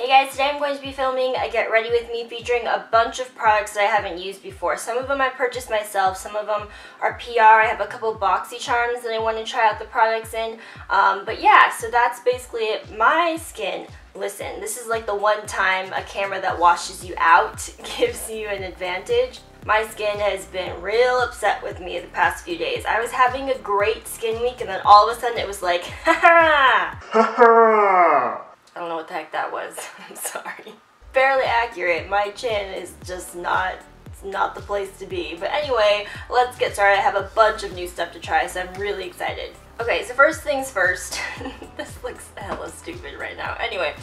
Hey guys, today I'm going to be filming a Get Ready With Me featuring a bunch of products that I haven't used before. Some of them I purchased myself, some of them are PR. I have a couple boxy charms that I want to try out the products in. But yeah, so that's basically it. My skin, listen, this is like the one time a camera that washes you out gives you an advantage. My skin has been real upset with me the past few days. I was having a great skin week and then all of a sudden it was like, ha ha! I don't know what the heck that was. I'm sorry. Fairly accurate. My chin is just not the place to be. But anyway, let's get started. I have a bunch of new stuff to try, so I'm really excited. Okay, so first things first. This looks hella stupid right now. Anyway,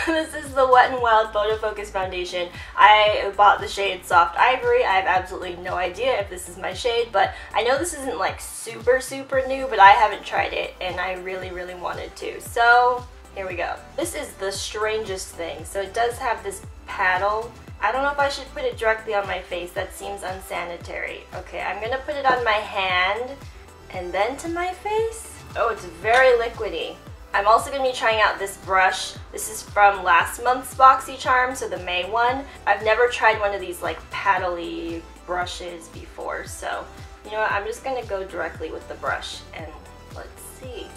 this is the Wet n Wild Photo Focus Foundation. I bought the shade Soft Ivory. I have absolutely no idea if this is my shade, but I know this isn't like super new, but I haven't tried it, and I really wanted to. So here we go. This is the strangest thing. So it does have this paddle. I don't know if I should put it directly on my face. That seems unsanitary. Okay, I'm gonna put it on my hand and then to my face. Oh, it's very liquidy. I'm also gonna be trying out this brush. This is from last month's Boxy Charm, so the May one. I've never tried one of these like paddly brushes before, so you know what? I'm just gonna go directly with the brush and let's see.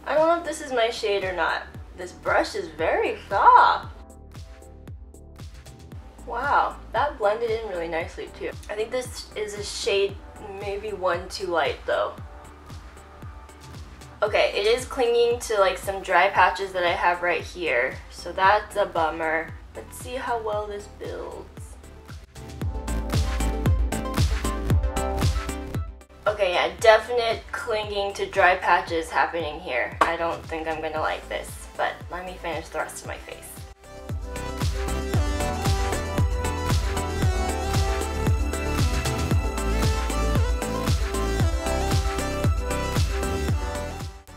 I don't know if this is my shade or not. This brush is very soft. Wow, that blended in really nicely too. I think this is a shade maybe one too light though. Okay, it is clinging to like some dry patches that I have right here, so that's a bummer. Let's see how well this builds. Okay, yeah, definite clinging to dry patches happening here. I don't think I'm gonna like this, but let me finish the rest of my face.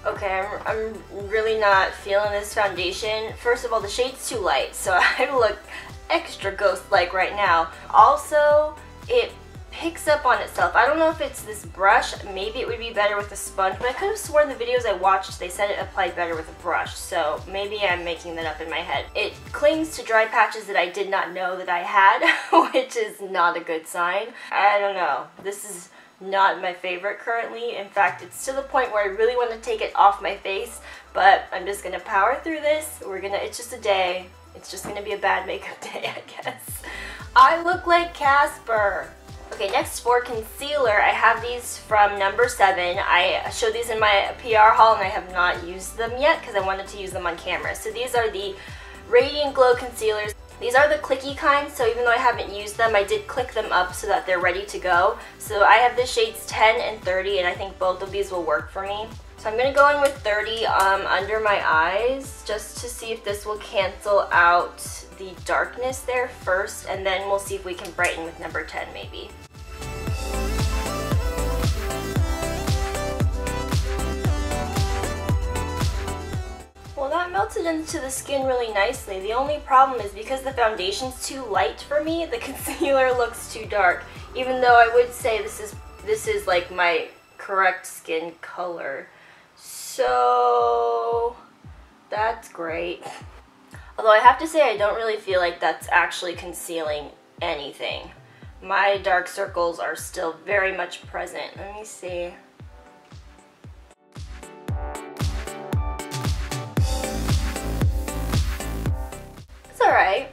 Okay, I'm really not feeling this foundation. First of all, the shade's too light, so I look extra ghost-like right now. Also, it picks up on itself. I don't know if it's this brush. Maybe it would be better with a sponge, but I could have sworn the videos I watched they said it applied better with a brush, so maybe I'm making that up in my head. It clings to dry patches that I did not know that I had, which is not a good sign. I don't know. This is not my favorite currently. In fact, it's to the point where I really want to take it off my face, but I'm just gonna power through this. It's just a day. It's just gonna be a bad makeup day, I guess. I look like Casper. Okay, next for concealer, I have these from No. 7. I showed these in my PR haul and I have not used them yet because I wanted to use them on camera. So these are the Radiant Glow concealers. These are the clicky kind, so even though I haven't used them, I did click them up so that they're ready to go. So I have the shades 10 and 30, and I think both of these will work for me. So I'm going to go in with 30 under my eyes, just to see if this will cancel out the darkness there first, and then we'll see if we can brighten with No. 10 maybe. Well, that melted into the skin really nicely. The only problem is because the foundation's too light for me, the concealer looks too dark. Even though I would say this is like my correct skin color. So that's great. Although I have to say I don't really feel like that's actually concealing anything. My dark circles are still very much present. Let me see. Alright.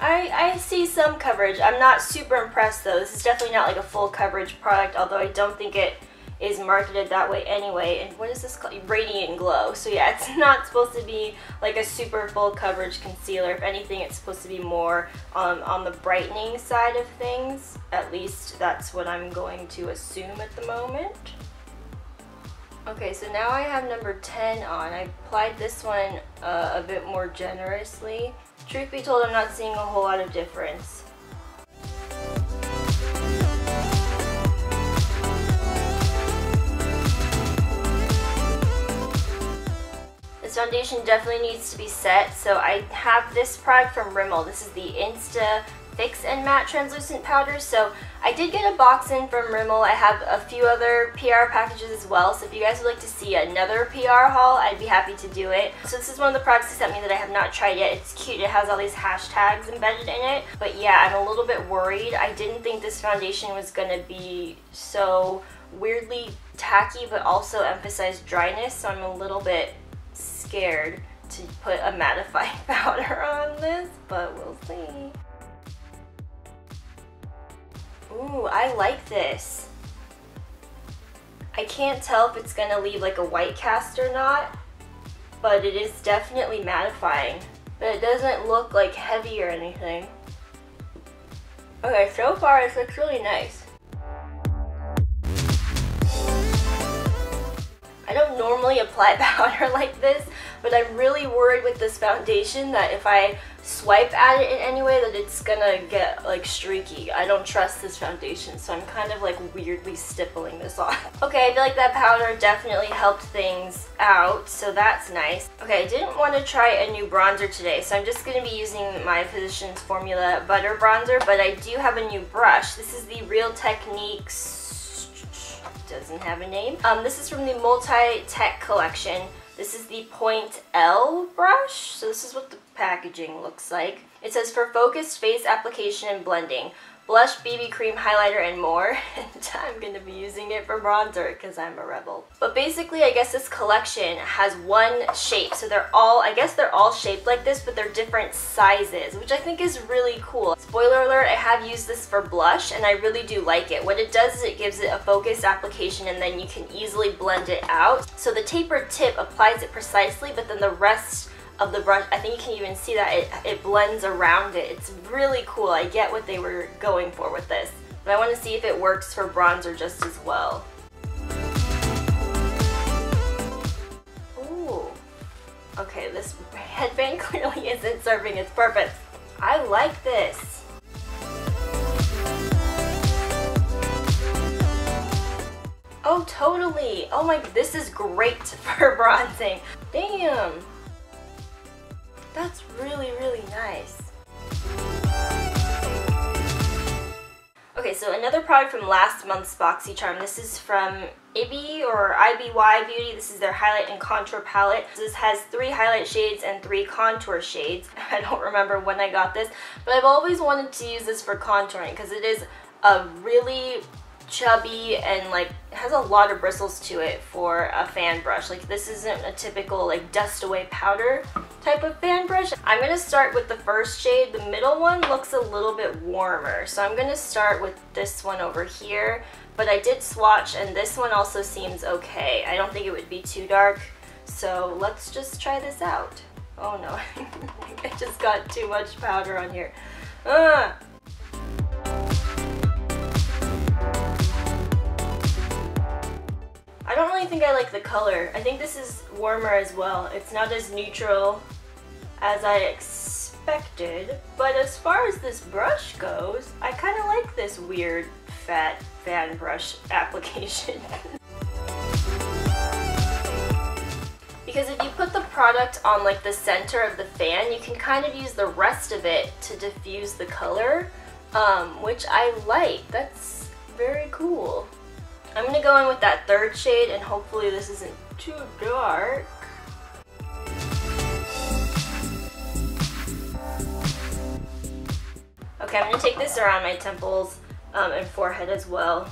I see some coverage. I'm not super impressed though. This is definitely not like a full coverage product, although I don't think it is marketed that way anyway. And what is this called? Radiant Glow. So yeah, it's not supposed to be like a super full coverage concealer. If anything, it's supposed to be more on the brightening side of things. At least that's what I'm going to assume at the moment. Okay, so now I have No. 10 on. I applied this one a bit more generously. Truth be told, I'm not seeing a whole lot of difference. This foundation definitely needs to be set, so I have this product from Rimmel. This is the Insta Fix and Matte translucent powders. So I did get a box in from Rimmel. I have a few other PR packages as well, so if you guys would like to see another PR haul, I'd be happy to do it. So this is one of the products they sent me that I have not tried yet. It's cute. It has all these hashtags embedded in it. But yeah, I'm a little bit worried. I didn't think this foundation was going to be so weirdly tacky but also emphasize dryness, so I'm a little bit scared to put a mattifying powder on this, but we'll see. Ooh, I like this. I can't tell if it's gonna leave like a white cast or not, but it is definitely mattifying. But it doesn't look like heavy or anything. Okay, so far this looks really nice. I don't normally apply powder like this, but I'm really worried with this foundation that if I swipe at it in any way that it's gonna get like streaky. I don't trust this foundation, so I'm kind of like weirdly stippling this off. Okay, I feel like that powder definitely helped things out, so that's nice. Okay, I didn't want to try a new bronzer today, so I'm just gonna be using my Physicians Formula Butter Bronzer, but I do have a new brush. This is the Real Techniques, doesn't have a name. This is from the Multitech collection. This is the Point L brush, so this is what the packaging looks like. It says for focused face application and blending, blush, BB cream, highlighter, and more. And I'm gonna be using it for bronzer because I'm a rebel. But basically, I guess this collection has one shape. So they're all, I guess they're all shaped like this, but they're different sizes, which I think is really cool. Spoiler alert, I have used this for blush and I really do like it. What it does is it gives it a focused application and then you can easily blend it out. So the tapered tip applies it precisely, but then the rest of the brush, I think you can even see that it blends around it. It's really cool. I get what they were going for with this, but I want to see if it works for bronzer just as well. Ooh, okay, this headband clearly isn't serving its purpose. I like this. Oh, totally. Oh my, this is great for bronzing. Damn. That's really, really nice. Okay, so another product from last month's BoxyCharm. This is from Ibby or IBY Beauty. This is their highlight and contour palette. This has 3 highlight shades and 3 contour shades. I don't remember when I got this, but I've always wanted to use this for contouring because it is a really chubby and like it has a lot of bristles to it for a fan brush. Like this isn't a typical like dust away powder type of fan brush. I'm gonna start with the first shade. The middle one looks a little bit warmer, so I'm gonna start with this one over here, but I did swatch and this one also seems okay. I don't think it would be too dark, so let's just try this out. Oh no, I just got too much powder on here. I don't really think I like the color. I think this is warmer as well. It's not as neutral as I expected, but as far as this brush goes, I kind of like this weird fat fan brush application. Because if you put the product on like the center of the fan, you can kind of use the rest of it to diffuse the color, which I like. That's very cool. I'm going to go in with that third shade and hopefully this isn't too dark. Okay, I'm going to take this around my temples and forehead as well,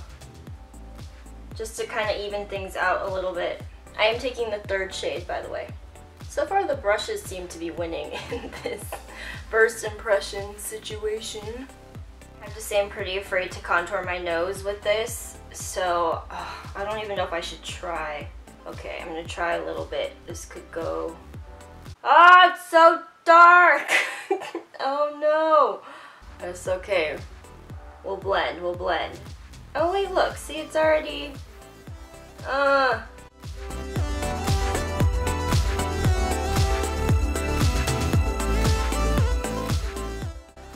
just to kind of even things out a little bit. I am taking the third shade, by the way. So far the brushes seem to be winning in this first impression situation. I have to say I'm pretty afraid to contour my nose with this, so I don't even know if I should try. Okay, I'm gonna try a little bit. This could go... Ah, it's so dark! Oh no! That's okay. We'll blend, we'll blend. Oh wait, look, see, it's already...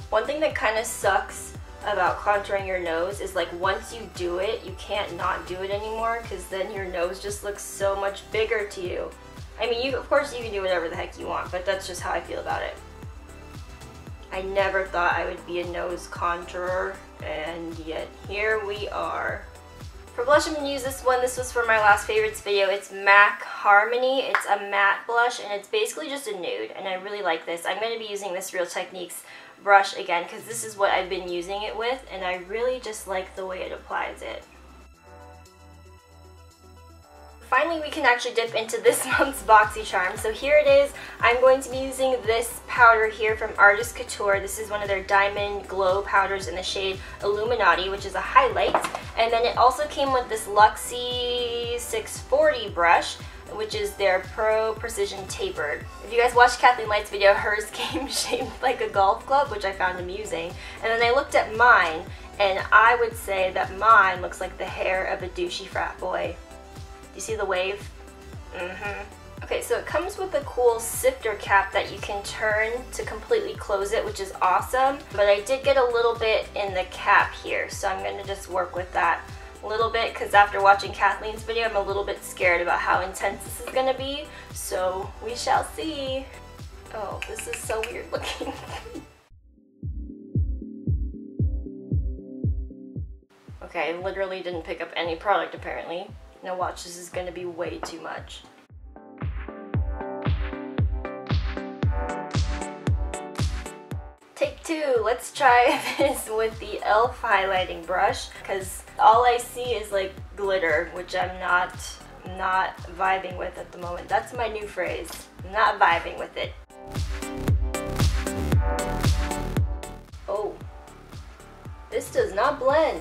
One thing that kind of sucks about contouring your nose is like once you do it, you can't not do it anymore because then your nose just looks so much bigger to you. I mean, of course you can do whatever the heck you want, but that's just how I feel about it. I never thought I would be a nose contourer, and yet here we are. For blush, I'm going to use this one. This was for my last favorites video. It's MAC Harmony. It's a matte blush, and it's basically just a nude, and I really like this. I'm going to be using this Real Techniques brush again because this is what I've been using it with, and I really just like the way it applies it. Finally, we can actually dip into this month's BoxyCharm. So here it is. I'm going to be using this powder here from Artist Couture. This is one of their Diamond Glow powders in the shade Illuminati, which is a highlight. And then it also came with this Luxie 640 brush, which is their Pro Precision Tapered. If you guys watched Kathleen Light's video, hers came shaped like a golf club, which I found amusing. And then I looked at mine, and I would say that mine looks like the hair of a douchey frat boy. You see the wave? Okay, so it comes with a cool sifter cap that you can turn to completely close it, which is awesome. But I did get a little bit in the cap here, so I'm going to just work with that a little bit because after watching Kathleen's video, I'm a little bit scared about how intense this is going to be. So we shall see. Oh, this is so weird looking. Okay, I literally didn't pick up any product apparently. Now watch, this is going to be way too much. Take two, let's try this with the e.l.f. highlighting brush because all I see is like glitter, which I'm not vibing with at the moment. That's my new phrase, I'm not vibing with it. Oh, this does not blend.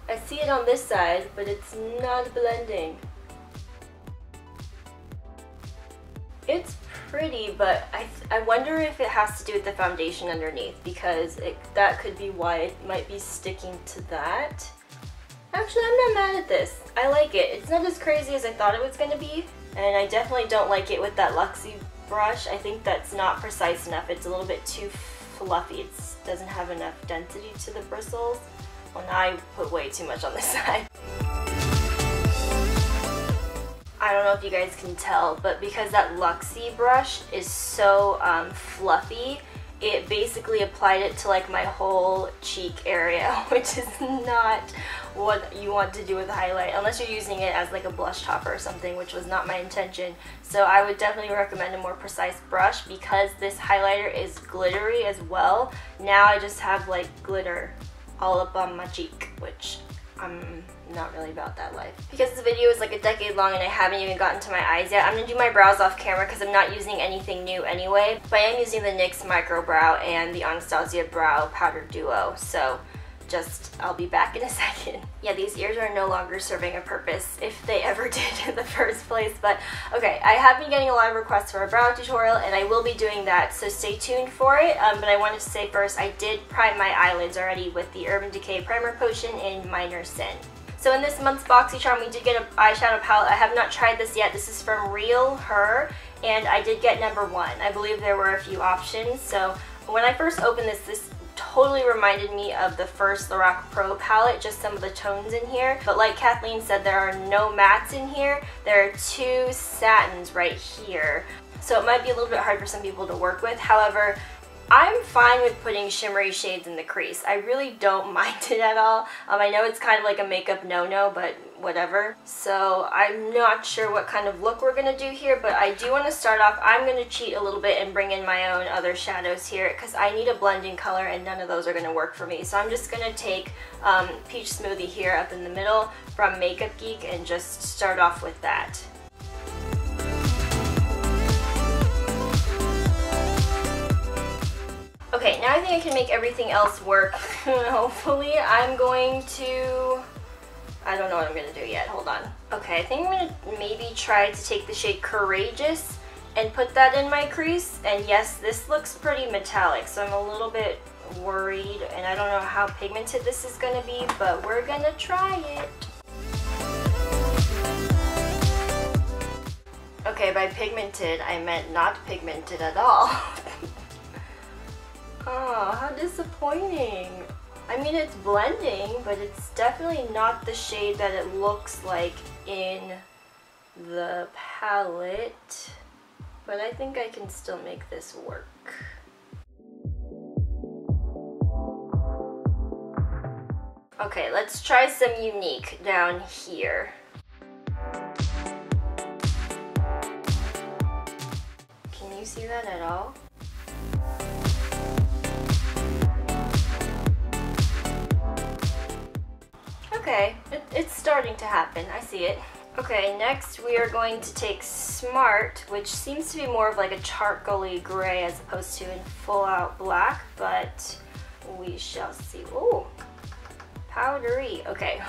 I see it on this side, but it's not blending. It's pretty, but I wonder if it has to do with the foundation underneath because that could be why it might be sticking to that. Actually, I'm not mad at this. I like it. It's not as crazy as I thought it was going to be, and I definitely don't like it with that Luxie brush. I think that's not precise enough. It's a little bit too fluffy. It doesn't have enough density to the bristles. Well, now I put way too much on this side. I don't know if you guys can tell, but because that Luxie brush is so fluffy, it basically applied it to like my whole cheek area, which is not what you want to do with a highlight, unless you're using it as like a blush topper or something, which was not my intention. So I would definitely recommend a more precise brush because this highlighter is glittery as well. Now I just have like glitter all up on my cheek, which I'm not really about that life. Because this video is like a decade long and I haven't even gotten to my eyes yet, I'm going to do my brows off camera because I'm not using anything new anyway. But I am using the NYX Micro Brow and the Anastasia Brow Powder Duo, so I'll be back in a second. Yeah, these ears are no longer serving a purpose, if they ever did in the first place. But okay, I have been getting a lot of requests for a brow tutorial and I will be doing that, so stay tuned for it. But I wanted to say first, I did prime my eyelids already with the Urban Decay Primer Potion in Minor Sin. So in this month's BoxyCharm, we did get an eyeshadow palette. I have not tried this yet. This is from Real Her, and I did get number 1. I believe there were a few options. So when I first opened this totally reminded me of the first Lorac Pro palette, just some of the tones in here. But like Kathleen said, there are no mattes in here. There are 2 satins right here. So it might be a little bit hard for some people to work with. However, I'm fine with putting shimmery shades in the crease. I really don't mind it at all. I know it's kind of like a makeup no-no, but whatever. So I'm not sure what kind of look we're going to do here, but I do want to start off. I'm going to cheat a little bit and bring in my own other shadows here because I need a blending color and none of those are going to work for me. So I'm just going to take Peach Smoothie here up in the middle from MakeupGeek and just start off with that. Okay, now I think I can make everything else work. Hopefully, I'm going to... I don't know what I'm going to do yet. Hold on. Okay, I think I'm going to maybe try to take the shade Courageous and put that in my crease. And yes, this looks pretty metallic, so I'm a little bit worried. And I don't know how pigmented this is going to be, but we're going to try it. Okay, by pigmented, I meant not pigmented at all. Oh, how disappointing. I mean, it's blending, but it's definitely not the shade that it looks like in the palette. But I think I can still make this work. Okay, let's try some unique down here. Can you see that at all? Okay, it's starting to happen. I see it. Okay, next we are going to take Smart, which seems to be more of like a charcoaly gray as opposed to in full out black, but we shall see. Ooh, powdery. Okay.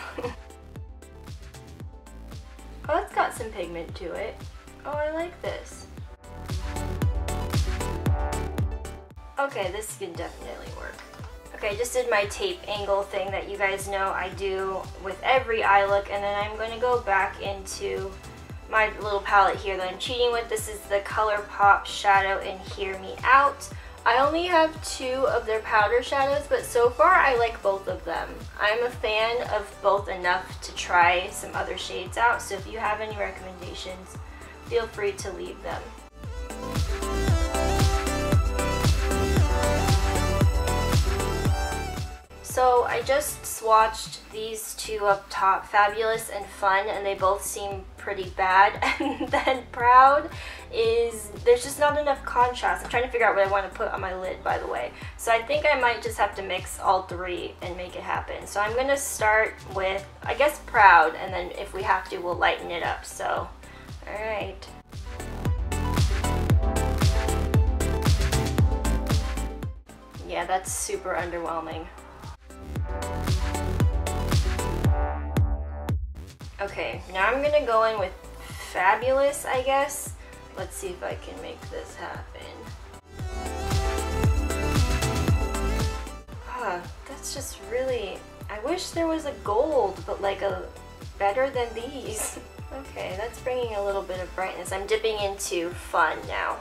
Oh, it's got some pigment to it. Oh, I like this. Okay, this can definitely work. Okay, I just did my tape angle thing that you guys know I do with every eye look, and then I'm going to go back into my little palette here that I'm cheating with. This is the Colourpop Shadow in Hear Me Out. I only have 2 of their powder shadows, but so far I like both of them. I'm a fan of both enough to try some other shades out, so if you have any recommendations, feel free to leave them. So I just swatched these 2 up top, Fabulous and Fun, and they both seem pretty bad. And then Proud is, there's just not enough contrast. I'm trying to figure out what I want to put on my lid, by the way. So I think I might just have to mix all 3 and make it happen. So I'm going to start with, I guess, Proud, and then if we have to, we'll lighten it up. So, alright. Yeah, that's super underwhelming. Okay, now I'm gonna go in with Fabulous, I guess. Let's see if I can make this happen. Ah, that's just really... I wish there was a gold, but like a better than these. Okay, that's bringing a little bit of brightness. I'm dipping into Fun now.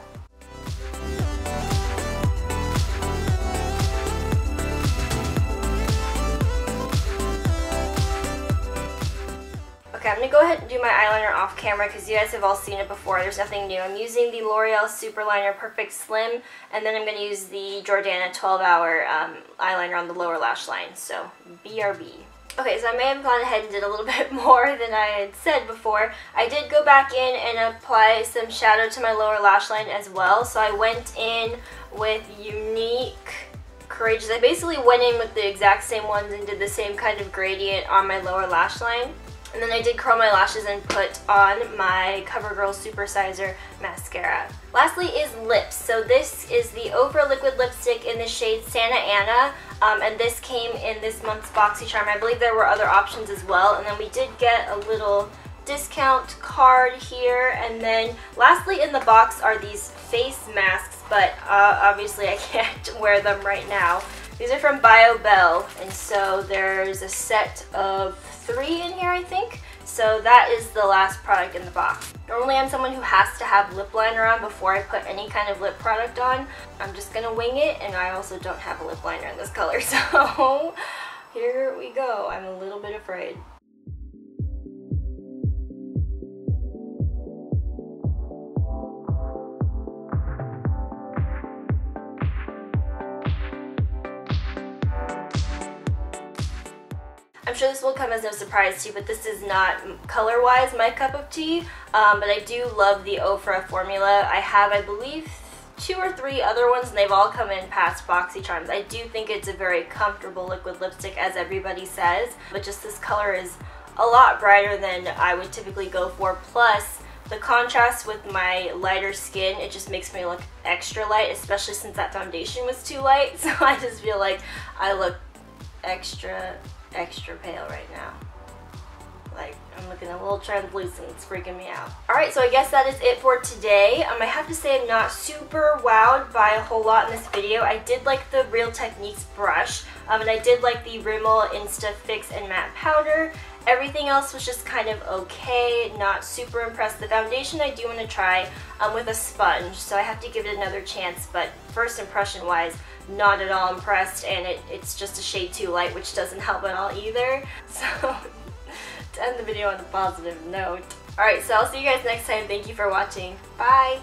Okay, I'm going to go ahead and do my eyeliner off camera because you guys have all seen it before. There's nothing new. I'm using the L'Oreal Superliner Perfect Slim, and then I'm going to use the Jordana 12-hour eyeliner on the lower lash line, so BRB. Okay, so I may have gone ahead and did a little bit more than I had said before. I did go back in and apply some shadow to my lower lash line as well, so I went in with Unique Courageous. I basically went in with the exact same ones and did the same kind of gradient on my lower lash line. And then I did curl my lashes and put on my CoverGirl Supersizer mascara. Lastly is lips. So this is the Ofra Liquid Lipstick in the shade Santa Ana. And this came in this month's BoxyCharm. I believe there were other options as well. And then we did get a little discount card here. And then lastly in the box are these face masks, but obviously I can't wear them right now. These are from BioBell, and so there's a set of 3 in here, I think. So that is the last product in the box. Normally I'm someone who has to have lip liner on before I put any kind of lip product on. I'm just gonna wing it, and I also don't have a lip liner in this color, so here we go. I'm a little bit afraid. I'm sure this will come as no surprise to you, but this is not color-wise my cup of tea, but I do love the Ofra formula. I have, I believe, 2 or 3 other ones, and they've all come in past BoxyCharms. I do think it's a very comfortable liquid lipstick, as everybody says, but just this color is a lot brighter than I would typically go for, plus the contrast with my lighter skin, it just makes me look extra light, especially since that foundation was too light, so I just feel like I look extra pale right now. Like, I'm looking a little translucent. It's freaking me out. Alright, so I guess that is it for today. I have to say I'm not super wowed by a whole lot in this video. I did like the Real Techniques brush, and I did like the Rimmel Insta Fix and Matte Powder. Everything else was just kind of okay, not super impressed. The foundation I do want to try with a sponge, so I have to give it another chance, but first impression wise, not at all impressed, and it's just a shade too light, which doesn't help at all either. So to end the video on a positive note. Alright, so I'll see you guys next time. Thank you for watching. Bye!